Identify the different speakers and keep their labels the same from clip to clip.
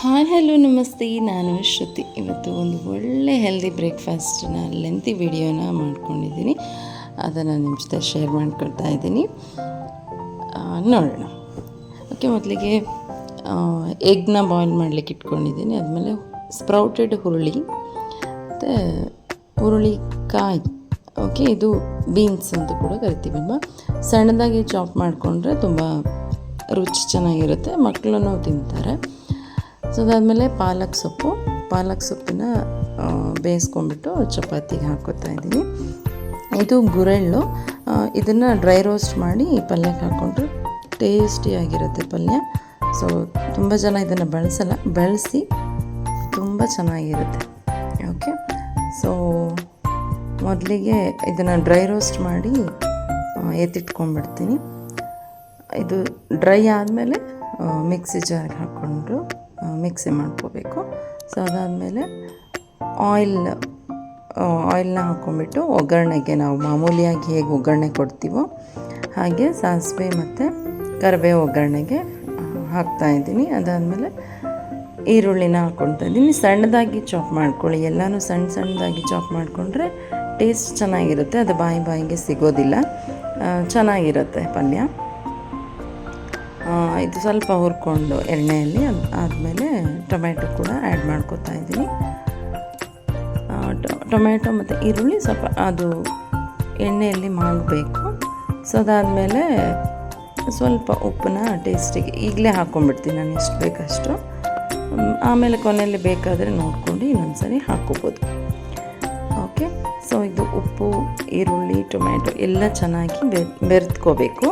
Speaker 1: Hi hello ನಮಸ್ತೆ, ನಾನು ಶ್ರುತಿ. ಇವತ್ತು ಒಂದು ಒಳ್ಳೆ ಹೆಲ್ದಿ ಬ್ರೇಕ್ಫಾಸ್ಟನ್ನ ಲೆಂತಿ ವಿಡಿಯೋನ ಮಾಡ್ಕೊಂಡಿದ್ದೀನಿ. ಅದನ್ನು ನಿಮ್ಮ ಜೊತೆ ಶೇರ್ ಮಾಡ್ಕೊಳ್ತಾ ಇದ್ದೀನಿ. ನೋಡೋಣ. ಓಕೆ, ಮೊದಲಿಗೆ ಎಗ್ನ ಬಾಯ್ಲ್ ಮಾಡಲಿಕ್ಕೆ ಇಟ್ಕೊಂಡಿದ್ದೀನಿ. ಆದಮೇಲೆ ಸ್ಪ್ರೌಟೆಡ್ ಹುರುಳಿ ಮತ್ತು ಹುರುಳಿಕಾಯಿ, ಓಕೆ, ಇದು ಬೀನ್ಸ್ ಅಂತ ಕೂಡ ಕರಿತೀವಿ ಅಲ್ವಾ. ಸಣ್ಣದಾಗಿ ಚಾಪ್ ಮಾಡಿಕೊಂಡ್ರೆ ತುಂಬ ರುಚಿ ಚೆನ್ನಾಗಿರುತ್ತೆ, ಮಕ್ಕಳನ್ನು ತಿಂತಾರೆ. ಸೊ ಅದಾದಮೇಲೆ ಪಾಲಕ್ ಸೊಪ್ಪನ್ನ ಬೇಯಿಸ್ಕೊಂಡ್ಬಿಟ್ಟು ಚಪಾತಿಗೆ ಹಾಕ್ಕೋತಾ ಇದ್ದೀನಿ. ಇದು ಗುರೆಳ್ಳು. ಇದನ್ನು ಡ್ರೈ ರೋಸ್ಟ್ ಮಾಡಿ ಪಲ್ಯಕ್ಕೆ ಹಾಕ್ಕೊಂಡ್ರೆ ಟೇಸ್ಟಿಯಾಗಿರುತ್ತೆ ಪಲ್ಯ. ಸೊ ತುಂಬ ಜನ ಇದನ್ನು ಬಳಸಿ ತುಂಬ ಚೆನ್ನಾಗಿರುತ್ತೆ. ಓಕೆ, ಸೊ ಮೊದಲಿಗೆ ಇದನ್ನು ಡ್ರೈ ರೋಸ್ಟ್ ಮಾಡಿ ಎತ್ತಿಟ್ಕೊಂಡ್ಬಿಡ್ತೀನಿ. ಇದು ಡ್ರೈ ಆದಮೇಲೆ ಮಿಕ್ಸಿ ಜಾರ್ಗೆ ಹಾಕ್ಕೊಂಡು ಮಿಕ್ಸಿ ಮಾಡ್ಕೋಬೇಕು. ಸೊ ಅದಾದಮೇಲೆ ಆಯಿಲ್ನ ಹಾಕ್ಕೊಂಬಿಟ್ಟು ಒಗ್ಗರಣೆಗೆ ನಾವು ಮಾಮೂಲಿಯಾಗಿ ಹೇಗೆ ಒಗ್ಗರಣೆ ಕೊಡ್ತೀವೋ ಹಾಗೆ ಸಾಸಿವೆ ಮತ್ತು ಕರಿಬೇವು ಒಗ್ಗರಣೆಗೆ ಹಾಕ್ತಾಯಿದ್ದೀನಿ. ಅದಾದಮೇಲೆ ಈರುಳ್ಳಿನ ಹಾಕ್ಕೊಳ್ತಾ ಇದ್ದೀನಿ. ಸಣ್ಣದಾಗಿ ಚಾಪ್ ಮಾಡ್ಕೊಳ್ಳಿ, ಎಲ್ಲನೂ ಸಣ್ಣದಾಗಿ ಚಾಪ್ ಮಾಡಿಕೊಂಡ್ರೆ ಟೇಸ್ಟ್ ಚೆನ್ನಾಗಿರುತ್ತೆ. ಅದು ಬಾಯಿಗೆ ಸಿಗೋದಿಲ್ಲ, ಚೆನ್ನಾಗಿರುತ್ತೆ ಪಲ್ಯ. ಇದು ಸ್ವಲ್ಪ ಹುರ್ಕೊಂಡು ಎಣ್ಣೆಯಲ್ಲಿ ಆದಮೇಲೆ ಟೊಮೆಟೊ ಕೂಡ ಆ್ಯಡ್ ಮಾಡ್ಕೋತಾ ಇದ್ದೀನಿ. ಟೊಮೆಟೊ ಮತ್ತು ಈರುಳ್ಳಿ ಸ್ವಲ್ಪ ಅದು ಎಣ್ಣೆಯಲ್ಲಿ ಮಾಡಬೇಕು. ಸೊ ಅದಾದಮೇಲೆ ಸ್ವಲ್ಪ ಉಪ್ಪನ್ನ ಟೇಸ್ಟಿಗೆ ಈಗಲೇ ಹಾಕ್ಕೊಂಡ್ಬಿಡ್ತೀನಿ ನಾನು, ಎಷ್ಟು ಬೇಕಷ್ಟು. ಆಮೇಲೆ ಕೊನೆಯಲ್ಲಿ ಬೇಕಾದರೆ ನೋಡ್ಕೊಂಡು ಇನ್ನೊಂದು ಸರಿ ಹಾಕ್ಕೋಬೋದು. ಓಕೆ, ಸೊ ಇದು ಉಪ್ಪು, ಈರುಳ್ಳಿ, ಟೊಮೆಟೊ ಎಲ್ಲ ಚೆನ್ನಾಗಿ ಬೆರೆತ್ಕೋಬೇಕು.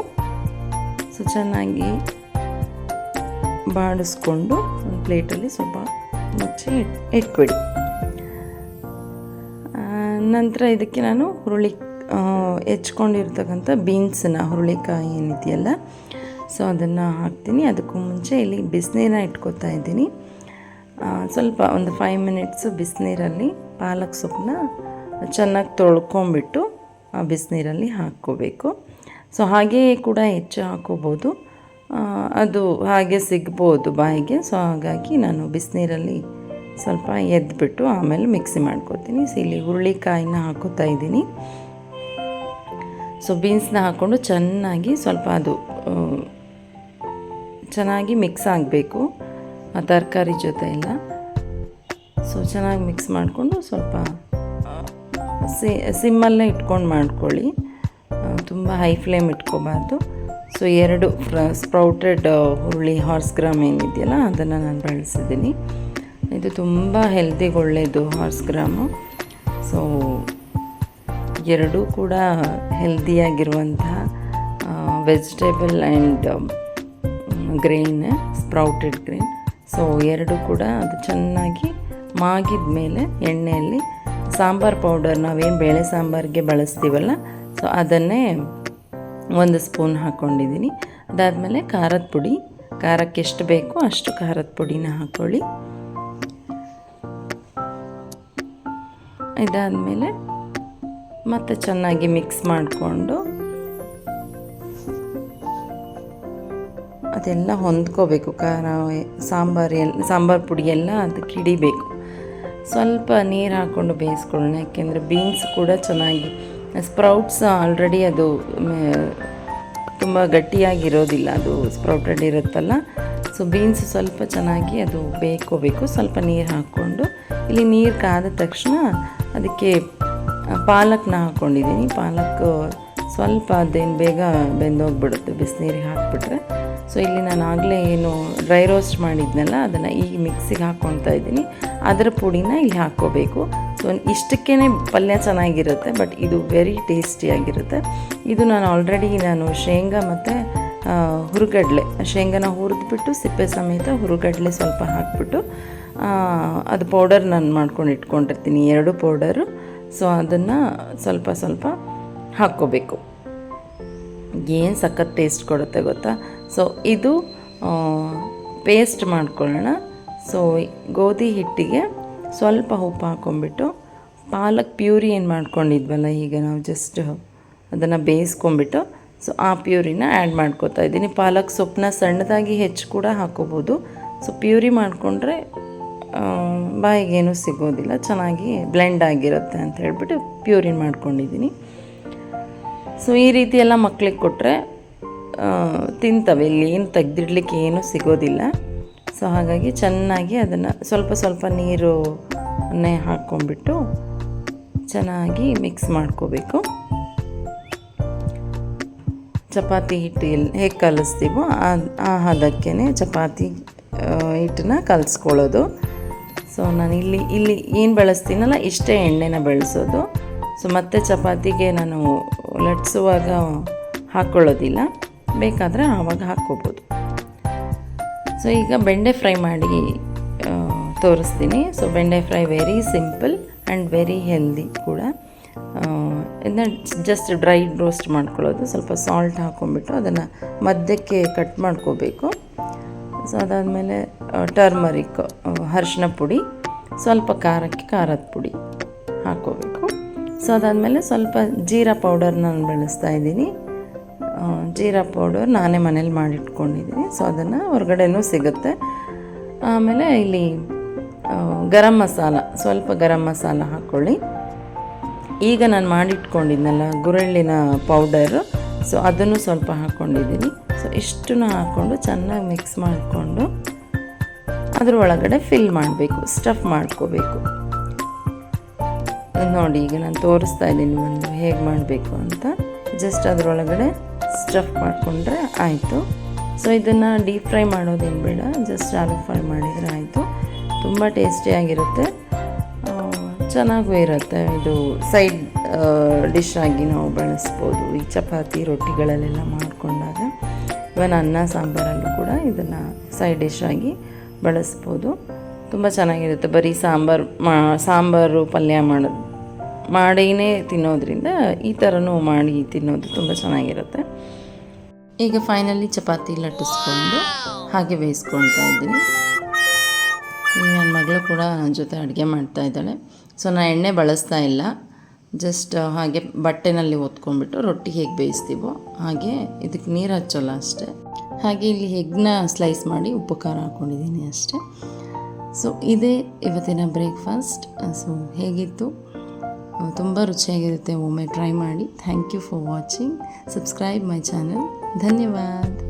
Speaker 1: ಸೊ ಚೆನ್ನಾಗಿ ಬಾಡಿಸ್ಕೊಂಡು ಒಂದು ಪ್ಲೇಟಲ್ಲಿ ಸ್ವಲ್ಪ ಮುಚ್ಚಿ ಇಟ್ಬಿಡಿ. ನಂತರ ಇದಕ್ಕೆ ನಾನು ಹೆಚ್ಕೊಂಡಿರ್ತಕ್ಕಂಥ ಬೀನ್ಸನ್ನ, ಹುರುಳಿಕಾಯಿ ಏನಿದೆಯಲ್ಲ, ಸೊ ಅದನ್ನು ಹಾಕ್ತೀನಿ. ಅದಕ್ಕೂ ಮುಂಚೆ ಇಲ್ಲಿ ಬಿಸಿನೀರನ್ನ ಇಟ್ಕೋತಾ ಇದ್ದೀನಿ. ಸ್ವಲ್ಪ ಒಂದು 5 ಮಿನಿಟ್ಸು ಬಿಸಿನೀರಲ್ಲಿ ಪಾಲಕ್ ಸೊಪ್ಪನ್ನ ಚೆನ್ನಾಗಿ ತೊಳ್ಕೊಂಬಿಟ್ಟು ಆ ಬಿಸಿನೀರಲ್ಲಿ ಹಾಕ್ಕೋಬೇಕು. ಸೊ ಹಾಗೆಯೇ ಕೂಡ ಹೆಚ್ಚು ಹಾಕ್ಕೋಬೋದು, ಅದು ಹಾಗೆ ಸಿಗ್ಬೋದು ಬಾಯಿಗೆ. ಸೊ ಹಾಗಾಗಿ ನಾನು ಬಿಸಿನೀರಲ್ಲಿ ಸ್ವಲ್ಪ ಎದ್ಬಿಟ್ಟು ಆಮೇಲೆ ಮಿಕ್ಸಿ ಮಾಡ್ಕೋತೀನಿ. ಸೊ ಇಲ್ಲಿ ಹುರುಳಿಕಾಯಿನ ಹಾಕೋತಾ ಇದ್ದೀನಿ. ಸೊ ಬೀನ್ಸ್ನ ಹಾಕ್ಕೊಂಡು ಚೆನ್ನಾಗಿ ಸ್ವಲ್ಪ ಅದು ಚೆನ್ನಾಗಿ ಮಿಕ್ಸ್ ಆಗಬೇಕು ಆ ತರಕಾರಿ ಜೊತೆ ಎಲ್ಲ. ಸೊ ಚೆನ್ನಾಗಿ ಮಿಕ್ಸ್ ಮಾಡಿಕೊಂಡು ಸ್ವಲ್ಪ ಸಿಮ್ಮಲ್ಲೇ ಇಟ್ಕೊಂಡು ಮಾಡ್ಕೊಳ್ಳಿ, ತುಂಬ ಹೈ ಫ್ಲೇಮ್ ಇಟ್ಕೋಬಾರ್ದು. ಸೊ 2 ಸ್ಪ್ರೌಟೆಡ್ ಹುರುಳಿ ಹಾರ್ಸ್ ಗ್ರಾಮ್ ಏನಿದೆಯಲ್ಲ ಅದನ್ನು ನಾನು ಬಳಸಿದ್ದೀನಿ. ಇದು ತುಂಬ ಹೆಲ್ದಿಗೆ ಒಳ್ಳೆಯದು ಹಾರ್ಸ್ ಗ್ರಾಮು. ಸೊ 2 ಕೂಡ ಹೆಲ್ದಿಯಾಗಿರುವಂತಹ vegetable and grain, sprouted grain. So 2 ಕೂಡ ಅದು ಚೆನ್ನಾಗಿ ಮಾಗಿದ ಮೇಲೆ ಎಣ್ಣೆಯಲ್ಲಿ ಸಾಂಬಾರು ಪೌಡರ್, ನಾವೇನು ಬೇಳೆ ಸಾಂಬಾರಿಗೆ ಬಳಸ್ತೀವಲ್ಲ, ಸೊ ಅದನ್ನೇ 1 ಸ್ಪೂನ್ ಹಾಕ್ಕೊಂಡಿದ್ದೀನಿ. ಅದಾದಮೇಲೆ ಖಾರದ ಪುಡಿ, ಖಾರಕ್ಕೆ ಎಷ್ಟು ಬೇಕೋ ಅಷ್ಟು ಖಾರದ ಪುಡಿನ ಹಾಕ್ಕೊಳ್ಳಿ. ಇದಾದಮೇಲೆ ಮತ್ತೆ ಚೆನ್ನಾಗಿ ಮಿಕ್ಸ್ ಮಾಡಿಕೊಂಡು ಅದೆಲ್ಲ ಹೊಂದ್ಕೋಬೇಕು. ಸಾಂಬಾರು ಪುಡಿ ಎಲ್ಲ ಅದಕ್ಕೆ ಹಿಡಿಬೇಕು. ಸ್ವಲ್ಪ ನೀರು ಹಾಕ್ಕೊಂಡು ಬೇಯಿಸ್ಕೊಳ್ಳೋಣ, ಯಾಕೆಂದರೆ ಬೀನ್ಸ್ ಕೂಡ ಚೆನ್ನಾಗಿ, ಸ್ಪ್ರೌಟ್ಸ್ ಆಲ್ರೆಡಿ ಅದು ತುಂಬ ಗಟ್ಟಿಯಾಗಿರೋದಿಲ್ಲ, ಅದು ಸ್ಪ್ರೌಟೆಡ್ ಇರುತ್ತಲ್ಲ. ಸೊ ಬೀನ್ಸ್ ಸ್ವಲ್ಪ ಚೆನ್ನಾಗಿ ಅದು ಬೇಯ್ಕೋಬೇಕು. ಸ್ವಲ್ಪ ನೀರು ಹಾಕ್ಕೊಂಡು ಇಲ್ಲಿ ನೀರು ಕಾದ ತಕ್ಷಣ ಅದಕ್ಕೆ ಪಾಲಕ್ನ ಹಾಕ್ಕೊಂಡಿದ್ದೀನಿ. ಪಾಲಕ್ ಸ್ವಲ್ಪ ಅದೇನು ಬೇಗ ಬೆಂದೋಗ್ಬಿಡುತ್ತೆ ಬಿಸಿನೀರಿಗೆ ಹಾಕಿಬಿಟ್ರೆ. ಸೊ ಇಲ್ಲಿ ನಾನು ಆಗಲೇ ಏನು ಡ್ರೈ ರೋಸ್ಟ್ ಮಾಡಿದ್ನಲ್ಲ ಅದನ್ನು ಈಗ ಮಿಕ್ಸಿಗೆ ಹಾಕ್ಕೊಳ್ತಾ ಇದ್ದೀನಿ. ಅದರ ಪುಡಿನ ಇಲ್ಲಿ ಹಾಕ್ಕೋಬೇಕು. ಸೊ ಇಷ್ಟಕ್ಕೇ ಪಲ್ಯ ಚೆನ್ನಾಗಿರುತ್ತೆ, ಬಟ್ ಇದು ವೆರಿ ಟೇಸ್ಟಿಯಾಗಿರುತ್ತೆ. ಇದು ನಾನು ಶೇಂಗಾ ಮತ್ತು ಶೇಂಗಾನ ಹುರಿದ್ಬಿಟ್ಟು ಸಿಪ್ಪೆ ಸಮೇತ ಹುರುಗಡ್ಲೆ ಸ್ವಲ್ಪ ಹಾಕ್ಬಿಟ್ಟು ಅದು ಪೌಡರ್ ನಾನು ಮಾಡ್ಕೊಂಡು ಇಟ್ಕೊಂಡಿರ್ತೀನಿ, 2 ಪೌಡರು. ಸೊ ಅದನ್ನು ಸ್ವಲ್ಪ ಸ್ವಲ್ಪ ಹಾಕ್ಕೋಬೇಕು. ಏನು ಸಖತ್ ಟೇಸ್ಟ್ ಕೊಡುತ್ತೆ ಗೊತ್ತಾ. ಸೊ ಇದು ಪೇಸ್ಟ್ ಮಾಡ್ಕೊಳ್ಳೋಣ. ಸೊ ಗೋಧಿ ಹಿಟ್ಟಿಗೆ ಸ್ವಲ್ಪ ಉಪ್ಪು ಹಾಕ್ಕೊಂಬಿಟ್ಟು ಪಾಲಕ್ ಪ್ಯೂರಿ ಏನು ಮಾಡ್ಕೊಂಡಿದ್ವಲ್ಲ, ಈಗ ನಾವು ಜಸ್ಟ್ ಅದನ್ನು ಬೇಯಿಸ್ಕೊಂಬಿಟ್ಟು ಸೊ ಆ ಪ್ಯೂರಿನ ಆ್ಯಡ್ ಮಾಡ್ಕೋತಾ ಇದ್ದೀನಿ. ಪಾಲಕ್ ಸೊಪ್ಪನ್ನ ಸಣ್ಣದಾಗಿ ಹೆಚ್ಚು ಕೂಡ ಹಾಕ್ಕೋಬೋದು. ಸೊ ಪ್ಯೂರಿ ಮಾಡಿಕೊಂಡ್ರೆ ಬಾಯಿಗೇನು ಸಿಗೋದಿಲ್ಲ, ಚೆನ್ನಾಗಿ ಬ್ಲೆಂಡ್ ಆಗಿರುತ್ತೆ ಅಂತ ಹೇಳ್ಬಿಟ್ಟು ಪ್ಯೂರಿ ಮಾಡ್ಕೊಂಡಿದ್ದೀನಿ. ಸೊ ಈ ರೀತಿ ಎಲ್ಲ ಮಕ್ಳಿಗೆ ಕೊಟ್ಟರೆ ತಿಂತವೆ, ಇಲ್ಲಿ ಏನು ತೆಗೆದಿಡ್ಲಿಕ್ಕೆ ಏನೂ ಸಿಗೋದಿಲ್ಲ. ಸೊ ಹಾಗಾಗಿ ಚೆನ್ನಾಗಿ ಅದನ್ನು ಸ್ವಲ್ಪ ಸ್ವಲ್ಪ ನೀರನ್ನೇ ಹಾಕ್ಕೊಂಡ್ಬಿಟ್ಟು ಚೆನ್ನಾಗಿ ಮಿಕ್ಸ್ ಮಾಡ್ಕೋಬೇಕು. ಚಪಾತಿ ಹಿಟ್ಟು ಹೇಗೆ ಕಲಿಸ್ತೀವೋ ಆ ಹದಕ್ಕೇ ಚಪಾತಿ ಹಿಟ್ಟನ್ನ ಕಲಿಸ್ಕೊಳ್ಳೋದು. ಸೊ ನಾನು ಇಲ್ಲಿ ಏನು ಬಳಸ್ತೀನಲ್ಲ ಇಷ್ಟೇ ಎಣ್ಣೆನ ಬಳಸೋದು. ಸೊ ಮತ್ತೆ ಚಪಾತಿಗೆ ನಾನು ಲಟ್ಸುವಾಗ ಹಾಕ್ಕೊಳ್ಳೋದಿಲ್ಲ, ಬೇಕಾದರೆ ಆವಾಗ ಹಾಕ್ಕೋಬೋದು. ಸೊ ಈಗ ಬೆಂಡೆ ಫ್ರೈ ಮಾಡಿ ತೋರಿಸ್ತೀನಿ. ಸೊ ಬೆಂಡೆ fry very simple and very healthy ಕೂಡ. ಇದನ್ನ ಜಸ್ಟ್ ಡ್ರೈ ರೋಸ್ಟ್ ಮಾಡ್ಕೊಳ್ಳೋದು, ಸ್ವಲ್ಪ ಸಾಲ್ಟ್ ಹಾಕ್ಕೊಂಬಿಟ್ಟು ಅದನ್ನು ಮಧ್ಯಕ್ಕೆ ಕಟ್ ಮಾಡ್ಕೋಬೇಕು. ಸೊ ಅದಾದಮೇಲೆ ಟರ್ಮರಿಕ್ ಅರಿಶಿನ ಪುಡಿ, ಸ್ವಲ್ಪ ಖಾರಕ್ಕೆ ಖಾರದ ಪುಡಿ ಹಾಕ್ಕೋಬೇಕು. ಸೊ ಅದಾದಮೇಲೆ ಸ್ವಲ್ಪ ಜೀರಾ ಪೌಡರ್ ನಾನು ಬಳಸ್ತಾ ಇದ್ದೀನಿ. ಜೀರಾ ಪೌಡರ್ ನಾನೇ ಮನೇಲಿ ಮಾಡಿಟ್ಕೊಂಡಿದ್ದೀನಿ. ಸೊ ಅದನ್ನು ಹೊರಗಡೆನೂ ಸಿಗುತ್ತೆ. ಆಮೇಲೆ ಇಲ್ಲಿ ಗರಂ ಮಸಾಲ, ಸ್ವಲ್ಪ ಗರಂ ಮಸಾಲ ಹಾಕ್ಕೊಳ್ಳಿ. ಈಗ ನಾನು ಮಾಡಿಟ್ಕೊಂಡಿದ್ನಲ್ಲ ಗುರೆಳ್ಳಿನ ಪೌಡರು, ಸೊ ಅದನ್ನು ಸ್ವಲ್ಪ ಹಾಕ್ಕೊಂಡಿದ್ದೀನಿ. ಸೊ ಇಷ್ಟನ್ನು ಹಾಕ್ಕೊಂಡು ಚೆನ್ನಾಗಿ ಮಿಕ್ಸ್ ಮಾಡಿಕೊಂಡು ಅದ್ರ ಒಳಗಡೆ ಫಿಲ್ ಮಾಡಬೇಕು, ಸ್ಟಫ್ ಮಾಡ್ಕೋಬೇಕು. ನೋಡಿ ಈಗ ನಾನು ತೋರಿಸ್ತಾ ಇದ್ದೀನಿ ಒಂದು ಹೇಗೆ ಮಾಡಬೇಕು ಅಂತ. ಜಸ್ಟ್ ಅದರೊಳಗಡೆ ಸ್ಟಫ್ ಮಾಡಿಕೊಂಡ್ರೆ ಆಯಿತು. ಸೊ ಇದನ್ನು ಡೀಪ್ ಫ್ರೈ ಮಾಡೋದೇನು ಬೇಡ, ಜಸ್ಟ್ ಶಾಲೋ ಫ್ರೈ ಮಾಡಿದರೆ ಆಯಿತು. ತುಂಬ ಟೇಸ್ಟಿಯಾಗಿರುತ್ತೆ, ಚೆನ್ನಾಗೂ ಇರುತ್ತೆ. ಇದು ಸೈಡ್ ಡಿಶ್ ಆಗಿ ನಾವು ಬಳಸ್ಬೋದು. ಈ ಚಪಾತಿ ರೊಟ್ಟಿಗಳಲ್ಲೆಲ್ಲ ಮಾಡಿಕೊಂಡಾಗ, ಇವನ್ ಅನ್ನ ಸಾಂಬಾರಲ್ಲೂ ಕೂಡ ಇದನ್ನು ಸೈಡ್ ಡಿಶ್ ಆಗಿ ಬಳಸ್ಬೋದು. ತುಂಬ ಚೆನ್ನಾಗಿರುತ್ತೆ. ಬರೀ ಸಾಂಬಾರು ಪಲ್ಯ ಮಾಡಿನೇ ತಿನ್ನೋದ್ರಿಂದ ಈ ಥರನೂ ಮಾಡಿ ತಿನ್ನೋದು ತುಂಬ ಚೆನ್ನಾಗಿರುತ್ತೆ. ಈಗ ಫೈನಲಿ ಚಪಾತಿ ಲಟ್ಟಿಸ್ಕೊಂಡು ಹಾಗೆ ಬೇಯಿಸ್ಕೊಳ್ತಾ ಇದ್ದೀನಿ. ನನ್ನ ಮಗಳು ಕೂಡ ನನ್ನ ಜೊತೆ ಅಡುಗೆ ಮಾಡ್ತಾಯಿದ್ದಾಳೆ. ಸೊ ನಾನು ಎಣ್ಣೆ ಬಳಸ್ತಾ ಇಲ್ಲ, ಜಸ್ಟ್ ಹಾಗೆ ಬಟ್ಟೆನಲ್ಲಿ ಒತ್ಕೊಂಡ್ಬಿಟ್ಟು ರೊಟ್ಟಿ ಹೇಗೆ ಬೇಯಿಸ್ತೀವೋ ಹಾಗೆ, ಇದಕ್ಕೆ ನೀರು ಹಚ್ಚೋಲ್ಲ ಅಷ್ಟೇ. ಹಾಗೆ ಇಲ್ಲಿ ಎಗ್ನ ಸ್ಲೈಸ್ ಮಾಡಿ ಉಪ್ಪು ಖಾರ ಹಾಕ್ಕೊಂಡಿದ್ದೀನಿ ಅಷ್ಟೇ. ಸೊ ಇದೇ ಇವತ್ತಿನ ಬ್ರೇಕ್ಫಾಸ್ಟ್. ಸೊ ಹೇಗಿತ್ತು? ತುಂಬ ರುಚಿಯಾಗಿರುತ್ತೆ, ಒಮ್ಮೆ ಟ್ರೈ ಮಾಡಿ. Thank you for watching. Subscribe my channel. ಧನ್ಯವಾದ.